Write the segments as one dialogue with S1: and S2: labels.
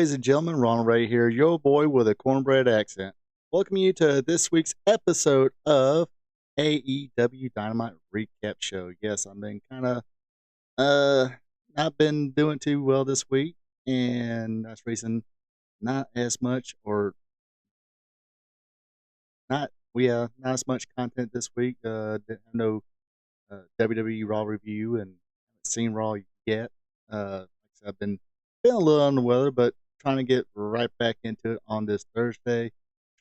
S1: Ladies and gentlemen, Ronald Ray here, your boy with a cornbread accent. Welcome you to this week's episode of AEW Dynamite Recap Show. Yes, I've been kind of not been doing too well this week, and that's the reason not as much or not as much content this week. Didn't have no WWE Raw review and haven't seen Raw yet. Like I said, I've been feeling a little under the weather, but trying to get right back into it on this Thursday.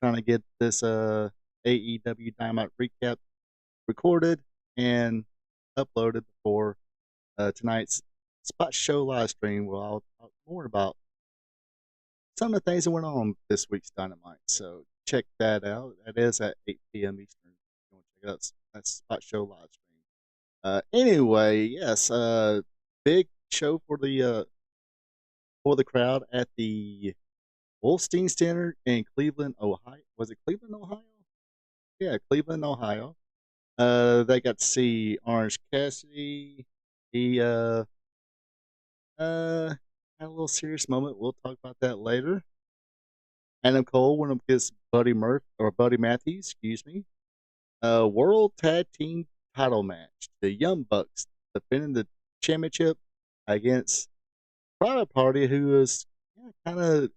S1: Trying to get this AEW Dynamite recap recorded and uploaded before tonight's spot show live stream. Well, I'll talk more about some of the things that went on this week's Dynamite. So check that out. That is at 8 p.m. Eastern. If you want to check it out, that's spot show live stream. Anyway, yes, big show for the crowd at the Wolstein Center in Cleveland, Ohio. Was it Cleveland, Ohio? Yeah, Cleveland, Ohio. They got to see Orange Cassidy. He had a little serious moment. We'll talk about that later. Adam Cole went up against Buddy Matthews, excuse me. World Tag Team Title match. The Young Bucks defending the championship against Private Party, who was kind of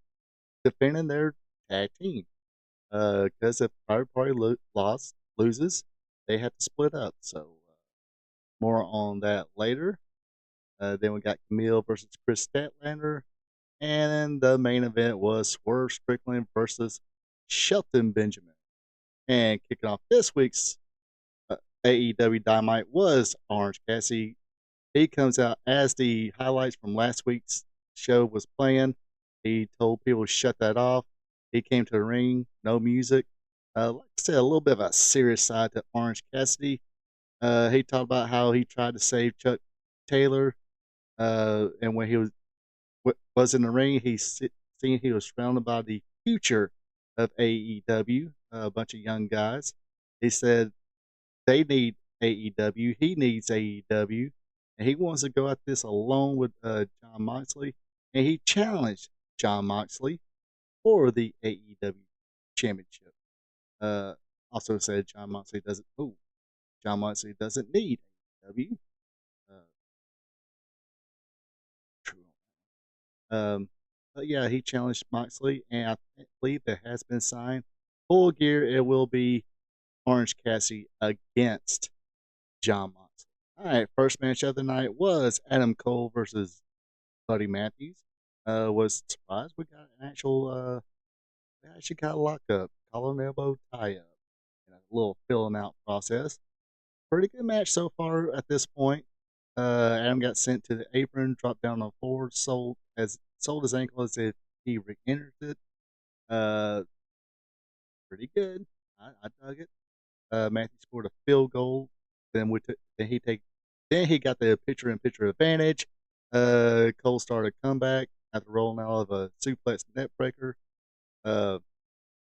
S1: defending their tag team. Because if Private Party loses, they have to split up. So more on that later. Then we got Camille versus Chris Statlander. And the main event was Swerve Strickland versus Shelton Benjamin. And kicking off this week's AEW Dynamite was Orange Cassidy. He comes out as the highlights from last week's show was playing. He told people to shut that off. He came to the ring, no music. Like I said, a little bit of a serious side to Orange Cassidy. He talked about how he tried to save Chuck Taylor. And when he was in the ring, he seen he was surrounded by the future of AEW, a bunch of young guys. He said they need AEW. He needs AEW. And he wants to go at this alone with Jon Moxley. And he challenged Jon Moxley for the AEW championship. Also said Jon Moxley doesn't need AEW. True. But yeah, he challenged Moxley, and I believe that has been signed. Full Gear, it will be Orange Cassidy against Jon Moxley. All right, first match of the night was Adam Cole versus Buddy Matthews. Was surprised we got an actual, we actually got a lockup, collar and elbow tie up, and a little filling out process. Pretty good match so far at this point. Adam got sent to the apron, dropped down on the floor, sold his ankle as if he re-entered it. Pretty good. I dug it. Matthew scored a field goal. Then he got the picture-in-picture advantage. Cole started a comeback after rolling out of a suplex neckbreaker. Out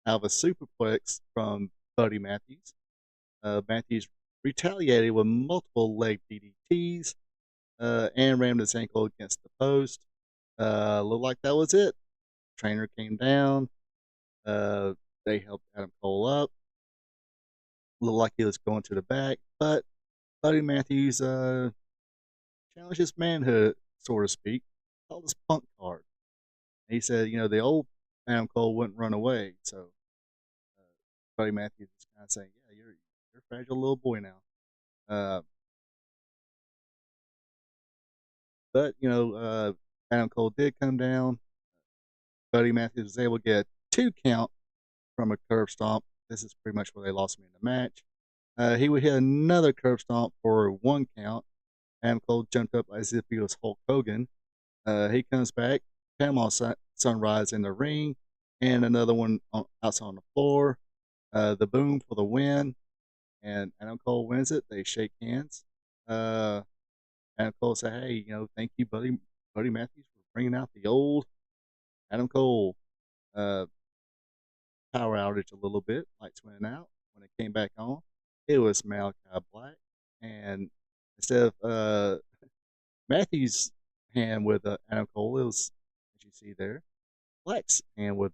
S1: of a superplex from Buddy Matthews. Matthews retaliated with multiple leg DDTs and rammed his ankle against the post. Looked like that was it. Trainer came down. They helped Adam Cole up. Looked like he was going to the back, but Buddy Matthews challenged his manhood, so to speak. Called his punk card. And he said, the old Adam Cole wouldn't run away. So Buddy Matthews is kind of saying, "Yeah, you're a fragile little boy now." But Adam Cole did come down. Buddy Matthews was able to get a 2 count from a curb stomp. This is pretty much where they lost me in the match. He would hit another curb stomp for 1 count. Adam Cole jumped up as if he was Hulk Hogan. He comes back, Panama Sunrise in the ring, and another one outside on the floor. The boom for the win, and Adam Cole wins it. They shake hands. Adam Cole said, "Hey, thank you, Buddy Matthews, for bringing out the old Adam Cole." Power outage a little bit. Lights went out. When it came back on, it was Malachi Black. And instead of Matthews' hand with Adam Cole, it was, as you see there, Black's hand with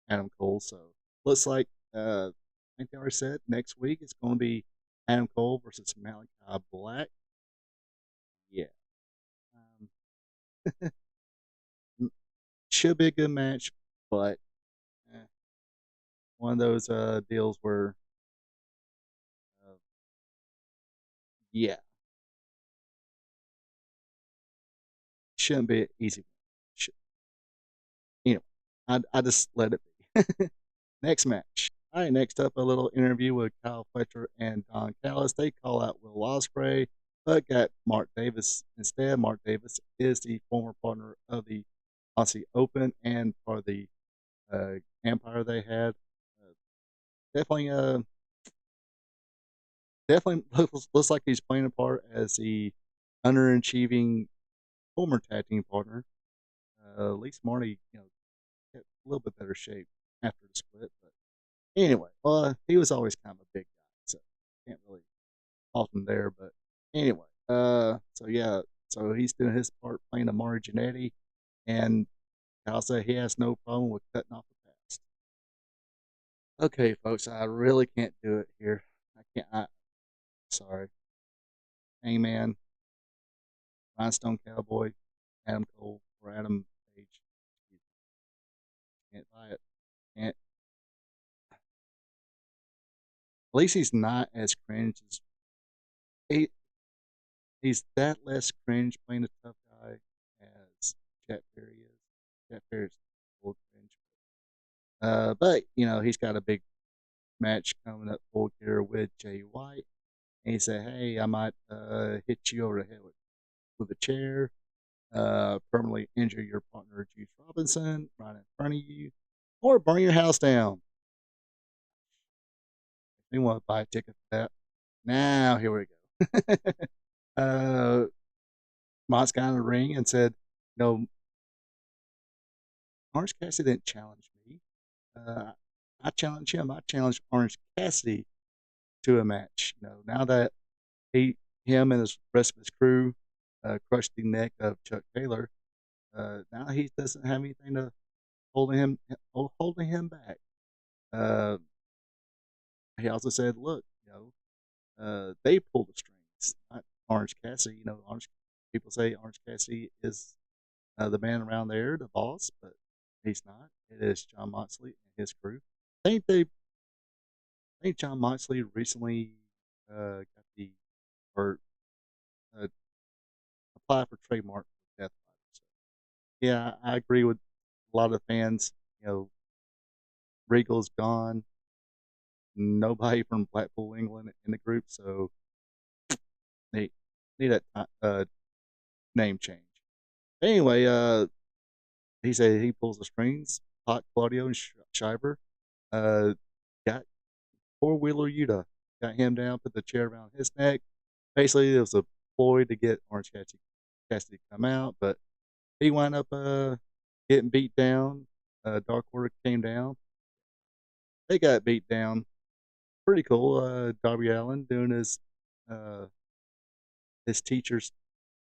S1: Adam Cole. So looks like I think they already said next week it's going to be Adam Cole versus Malachi Black. Yeah, um, should be a good match, but eh, one of those deals where uh, yeah, shouldn't be an easy. Should, anyway, I just let it be. Next match. All right, next up, a little interview with Kyle Fletcher and Don Callis. They call out Will Ospreay, but got Mark Davis instead. Mark Davis is the former partner of the Aussie Open and part of the Empire they had. Definitely, definitely looks like he's playing a part as the underachieving former tag team partner. At least Marty, get a little bit better shape after the split. But anyway, he was always kind of a big guy, so can't really fault him there. But anyway, so yeah, so he's doing his part playing Amari Jannetty, and Kyle said he has no problem with cutting off the past. Okay, folks, I really can't do it here. I can't. Sorry, Hangman, Rhinestone Cowboy, Adam Cole, or Adam Page. Can't buy it. Can't. At least he's not as cringe as he. He's that less cringe playing a tough guy as Chet Perry is. Chet Perry's full cringe. But he's got a big match coming up full gear with Jay White. And he said, "Hey, I might hit you over the head with a chair, permanently injure your partner Juice Robinson right in front of you, or burn your house down." If you want to buy a ticket for that, now here we go. Mott's got in the ring and said, "No, Orange Cassidy didn't challenge me. Uh, I challenged him. I challenged Orange Cassidy to a match. Now that him and the rest of his crew crushed the neck of Chuck Taylor, now he doesn't have anything to holding him back." Uh, he also said, "Look, they pull the strings, not Orange Cassidy. Orange people say Orange Cassidy is the man around there, the boss, but he's not. It is John Moxley and his crew. I think John Moxley recently got the or uh, applied for trademark for Death Rider. So, yeah, I agree with a lot of the fans. Regal's gone. Nobody from Blackpool, England, in the group, so they need that name change. Anyway, he said he pulls the strings. Hot Claudio and Schreiber got four-wheeler Yuta, got him down, put the chair around his neck. Basically, it was a ploy to get Orange Cassidy to come out, but he wound up getting beat down. Dark Order came down. They got beat down. Pretty cool. Darby Allin doing uh, his teacher's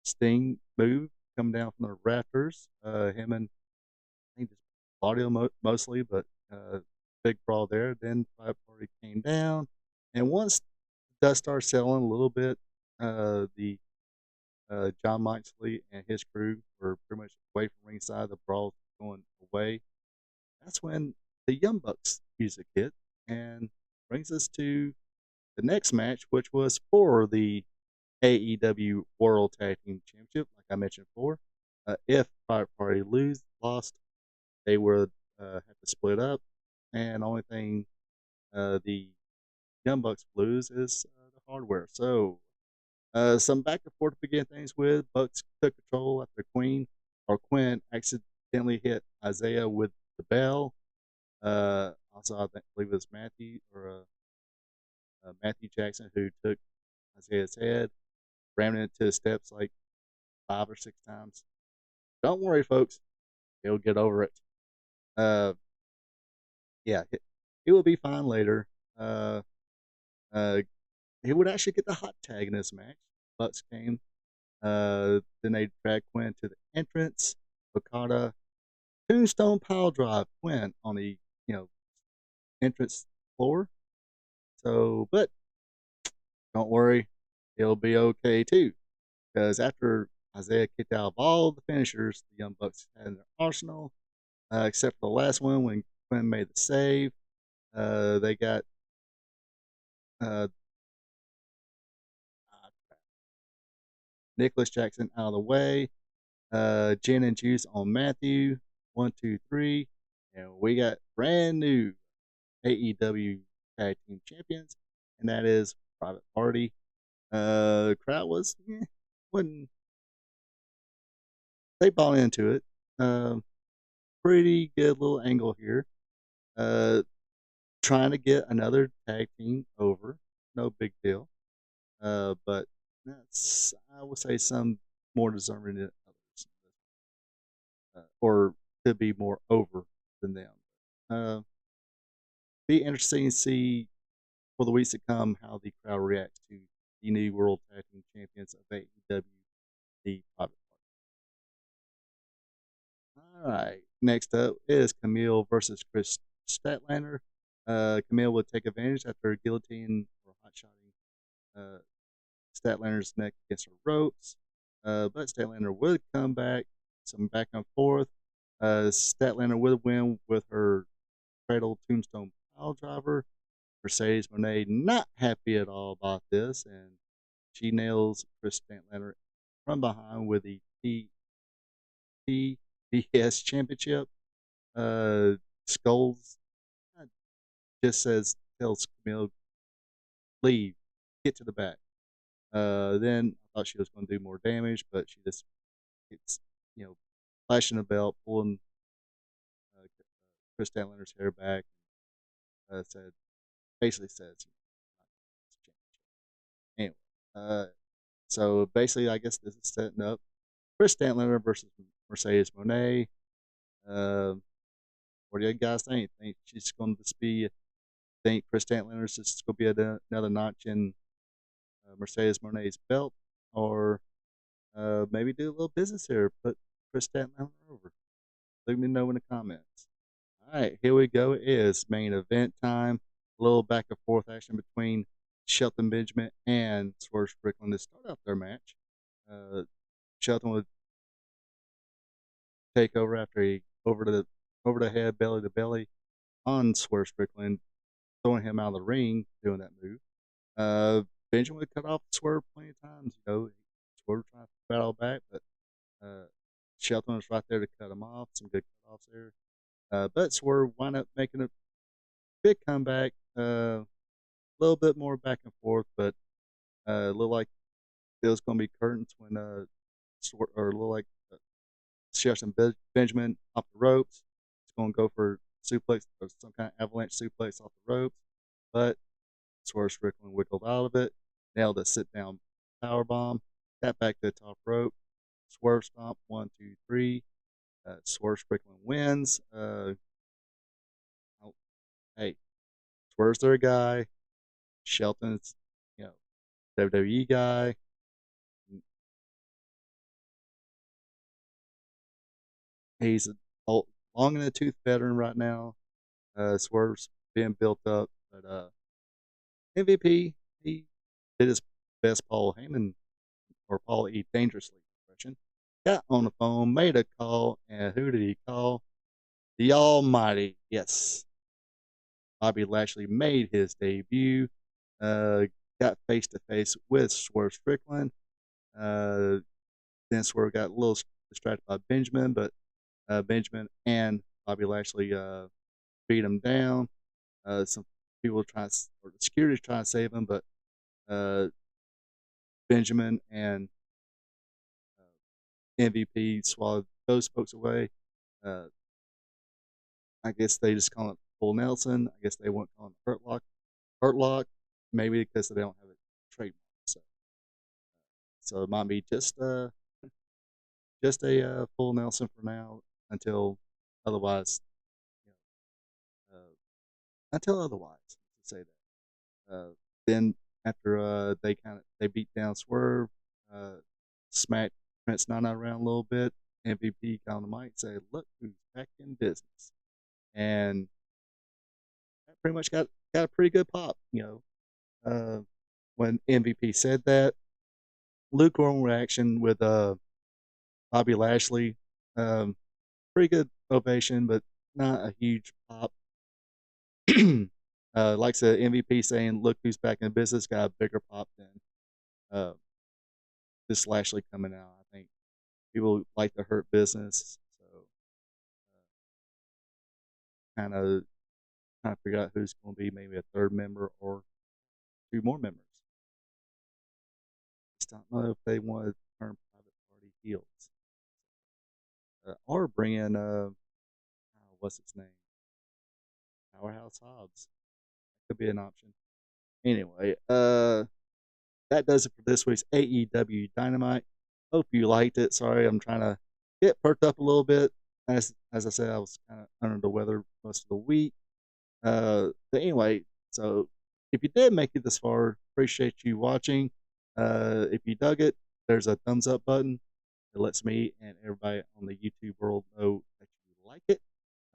S1: Sting move, coming down from the rafters. Him and I think just Claudio mostly, but big brawl there. Then Five Party came down, and once dust started settling a little bit, the John Moxley and his crew were pretty much away from ringside. The brawl going away. That's when the Young Bucks music hit and brings us to the next match, which was for the AEW World Tag Team Championship, like I mentioned before. If Private Party lost, they would have to split up, and the only thing the Young Bucks lose is the hardware. So some back and forth to begin things with. Bucks took control after Quinn accidentally hit Isaiah with the bell. Also, I believe it was Matthew Jackson who took Isaiah's head, ramming it into the steps like 5 or 6 times. Don't worry, folks. He'll get over it. Uh, yeah, he will be fine later. Uh, uh, he would actually get the hot tag in this match. Bucks came. Then they dragged Quinn to the entrance. Okada Tombstone Pile Drive win on the you know entrance floor. So, but don't worry, he'll be okay too. Because after Isaiah kicked out of all the finishers the Young Bucks had in their arsenal, except for the last one when Quinn made the save, they got uh, Nicholas Jackson out of the way, gin and juice on Matthew, 1, 2, 3, and we got brand new AEW Tag Team Champions, and that is Private Party. Crowd was wasn't they bought into it. Pretty good little angle here. Uh, Trying to get another tag team over, no big deal. But that's I would say some more deserving than others, or could be more over than them. Uh, be interesting to see for the weeks to come how the crowd reacts to the new World Tag Team Champions of AEW, the Private Party. All right, next up is Camille versus Chris Statlander. Camille would take advantage after guillotine or hot shotting Statlander's neck against the ropes, but Statlander would come back, some back and forth. Statlander would win with her cradle tombstone pile driver. Mercedes Monet not happy at all about this, and she nails Chris Statlander from behind with the TBS Championship. Skulls just tells Camille, leave, get to the back. Then I thought she was going to do more damage, but she just gets, flashing the belt, pulling Chris Statlander's hair back, and basically says, anyway. So basically, I guess this is setting up Chris Statlander versus Mercedes Monet. What do you guys think? Think she's going to just be? Think Chris Statlander's just going to be another notch in Mercedes Monet's belt, or maybe do a little business here, put Chris Statlander over? Let me know in the comments. All right, here we go. It is main event time. A little back and forth action between Shelton Benjamin and Swerve Strickland to start out their match. Shelton would take over after he over the head, belly to belly on Swerve Strickland, throwing him out of the ring, doing that move. Benjamin would cut off Swerve plenty of times. Swerve trying to battle back, but Shelton was right there to cut him off. Some good cut offs there. But Swerve wound up making a big comeback. A little bit more back and forth, but looked like it was going to be curtains when looked like Shelton Benjamin off the ropes. It's going to go for suplex or some kind of avalanche suplex off the ropes, but Swerve Strickland wiggled out of it, nailed a sit down power bomb, got back to the top rope, Swerve stomp 1, 2, 3. Swerve Strickland wins. Hey, Swerve's their guy. Shelton's, WWE guy. He's a long in the tooth veteran right now. Swerve's being built up, but MVP, he did his best Paul Heyman or Paul E. Dangerously impression. Got on the phone, made a call, and who did he call? The Almighty. Yes. Bobby Lashley made his debut. Got face to face with Swerve Strickland. Then Swerve got a little distracted by Benjamin, but Benjamin and Bobby Lashley beat him down. Some people or the security trying to save him, but Benjamin and MVP swallowed those folks away. I guess they just call it Full Nelson. I guess they won't call it Hurt Lock, maybe because they don't have a trademark. So it might be just a Full Nelson for now until otherwise. Until otherwise, to say that. Then after they beat down Swerve, smacked Prince Nana around a little bit. MVP got on the mic and said, "Look who's back in business," and that pretty much got a pretty good pop. When MVP said that, lukewarm reaction with Bobby Lashley. Pretty good ovation, but not a huge pop. Like I said, MVP saying, "Look who's back in business," got a bigger pop than uh, this Lashley coming out. I think people like to hurt business, so kind of figure out who's going to be maybe a third member or two more members. Just don't know if they want to turn private party heels or bring in what's his name, Powerhouse Hobbs. That could be an option. Anyway, that does it for this week's AEW Dynamite. Hope you liked it. Sorry, I'm trying to get perked up a little bit. As I said, I was kind of under the weather most of the week. But anyway, so if you did make it this far, appreciate you watching. If you dug it, there's a thumbs up button. It lets me and everybody on the YouTube world know that you like it.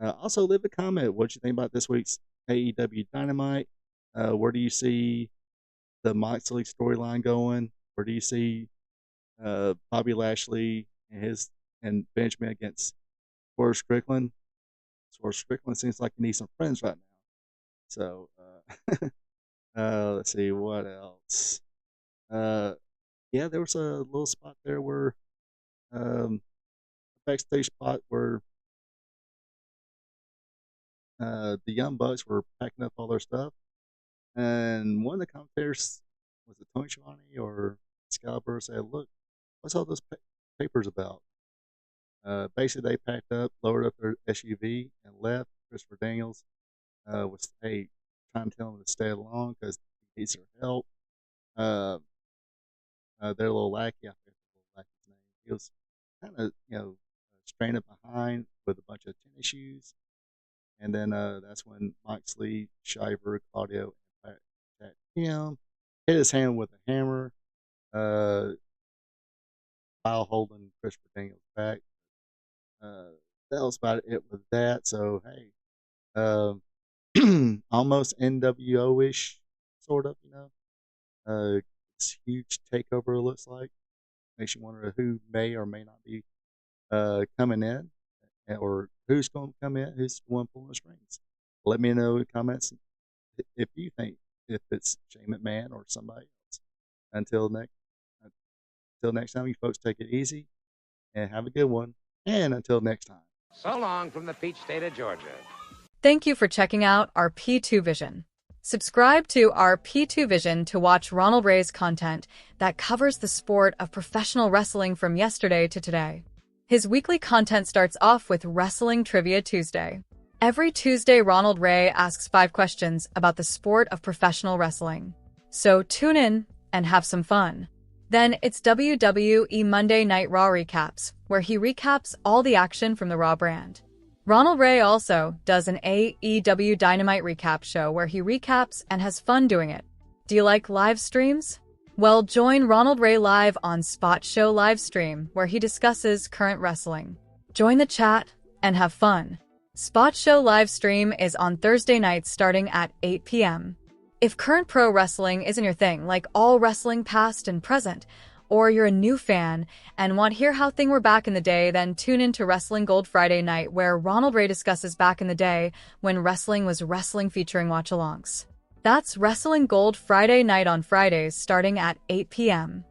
S1: Also, leave a comment. What you think about this week's AEW Dynamite? Where do you see the Moxley storyline going? Where do you see Bobby Lashley and Benjamin against Swerve Strickland? Swerve Strickland seems like he needs some friends right now. So let's see what else. Yeah, there was a little spot there where a backstage spot where the Young Bucks were packing up all their stuff, and one of the commentators, was it Tony Schiavone or Excalibur, said, "Look, what's all those papers about?" Basically, they packed up, lowered up their SUV, and left. Christopher Daniels was trying to tell them to stay along because he needs their help. Their little lackey, I forget the little lackey's name. He was kind of straining behind with a bunch of tennis shoes, and then that's when Moxley, Shiver, Claudio, and Pat him, hit his hand with a hammer, while holding Christopher Daniels back. That was about it with that. So hey, almost NWO-ish, sort of, this huge takeover looks like. Makes you wonder who may or may not be coming in, or who's going to come in, who's the one pulling the strings. Let me know in the comments if you think if it's Shane McMahon or somebody else. Until next time, you folks take it easy and have a good one. And until next time.
S2: So long from the peach state of Georgia.
S3: Thank you for checking out our P2 Vision. Subscribe to our P2 Vision to watch Ronald Ray's content that covers the sport of professional wrestling from yesterday to today. His weekly content starts off with Wrestling Trivia Tuesday. Every Tuesday, Ronald Ray asks 5 questions about the sport of professional wrestling. So tune in and have some fun. Then it's WWE Monday Night Raw Recaps, where he recaps all the action from the Raw brand. Ronald Ray also does an AEW Dynamite Recap show where he recaps and has fun doing it. Do you like live streams? Well, join Ronald Ray live on Spot Show Livestream, where he discusses current wrestling. Join the chat and have fun. Spot Show Livestream is on Thursday nights starting at 8 p.m. If current pro wrestling isn't your thing, like all wrestling past and present, or you're a new fan and want to hear how things were back in the day, then tune in to Wrestling Gold Friday night, where Ronald Ray discusses back in the day when wrestling was wrestling, featuring watch-alongs. That's Wrestling Gold Friday night on Fridays starting at 8 p.m.